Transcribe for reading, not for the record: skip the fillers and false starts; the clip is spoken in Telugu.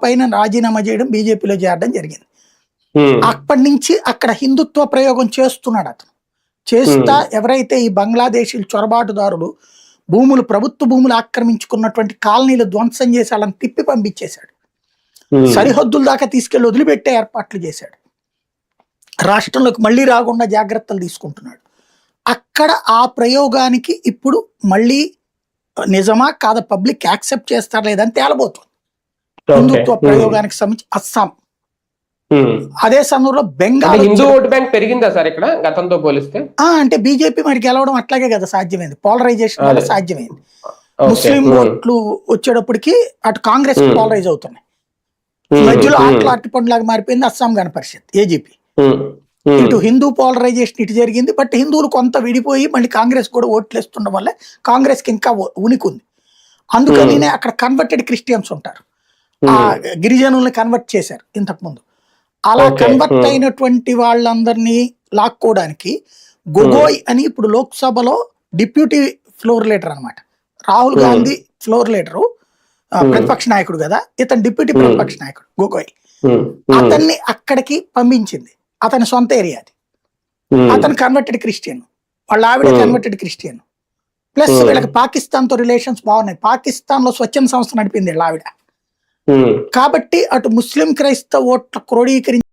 పైన రాజీనామా చేయడం, బీజేపీలో చేరడం జరిగింది. ఉమ్, అప్పటి నుంచి అక్కడ హిందుత్వ ప్రయోగం చేస్తున్నాడు అతను. చేస్తా ఎవరైతే ఈ బంగ్లాదేశీలు చొరబాటుదారులు ప్రభుత్వ భూములు ఆక్రమించుకున్నటువంటి కాలనీలు ధ్వంసం చేసి వాళ్ళని తిప్పి పంపించేశాడు. ఉమ్, సరిహద్దుల దాకా తీసుకెళ్లి వదిలిపెట్టే ఏర్పాట్లు చేశాడు. రాష్ట్రంలోకి మళ్ళీ రాకుండా జాగ్రత్తలు తీసుకుంటున్నాడు. అక్కడ ఆ ప్రయోగానికి ఇప్పుడు మళ్ళీ నిజమా కాదా, పబ్లిక్ యాక్సెప్ట్ చేస్తారా లేదని తేలబోతుంది. హిందుత్వ ప్రయోగానికి సంబంధించి అస్సాం, అదే సమయంలో బెంగాల్ హిందూ ఓటు బ్యాంక్ పెరిగిందా సార్ ఇక్కడ గతంతో పోలిస్తే? అంటే బీజేపీ మరి గెలవడం అట్లాగే కదా సాధ్యమైంది, పోలరైజేషన్ వల్ల సాధ్యమైంది. ముస్లిం ఓట్లు వచ్చేటప్పటికి అటు కాంగ్రెస్ పోలరైజ్ అవుతున్నాయి. మధ్యలో ఆటలు అరటిపండులాగా మారిపోయింది అస్సాం గణ పరిషత్, ఏజీపీ. ఇటు హిందూ పోలరైజేషన్ ఇటు జరిగింది. బట్ హిందువులు కొంత విడిపోయి మళ్ళీ కాంగ్రెస్ కూడా ఓట్లు వేస్తుండడం వల్ల కాంగ్రెస్ కి ఇంకా ఉనికి ఉంది. అందుకని అక్కడ కన్వర్టెడ్ క్రిస్టియన్స్ ఉంటారు, ఆ గిరిజనుల్ని కన్వర్ట్ చేశారు ఇంతకు ముందు. అలా కన్వర్ట్ అయినటువంటి వాళ్ళందరినీ లాక్కోవడానికి గొగోయ్ అని ఇప్పుడు లోక్సభలో డిప్యూటీ ఫ్లోర్ లీడర్ అనమాట. రాహుల్ గాంధీ ఫ్లోర్ లీడరు, ప్రతిపక్ష నాయకుడు కదా, ఇతను డిప్యూటీ ప్రతిపక్ష నాయకుడు గొగోయ్. అతన్ని అక్కడికి పంపించింది, అతని సొంత ఏరియా అది. అతను కన్వర్టెడ్ క్రిస్టియన్, వాళ్ళ ఆవిడ కన్వర్టెడ్ క్రిస్టియన్. ప్లస్ వీళ్ళకి పాకిస్తాన్ తో రిలేషన్స్ బాగున్నాయి. పాకిస్తాన్ లో స్వచ్ఛంద సంస్థ నడిపింది వీళ్ళ ఆవిడ. కాబట్టి అటు ముస్లిం క్రైస్తవ ఓట్ల క్రోడీకరించి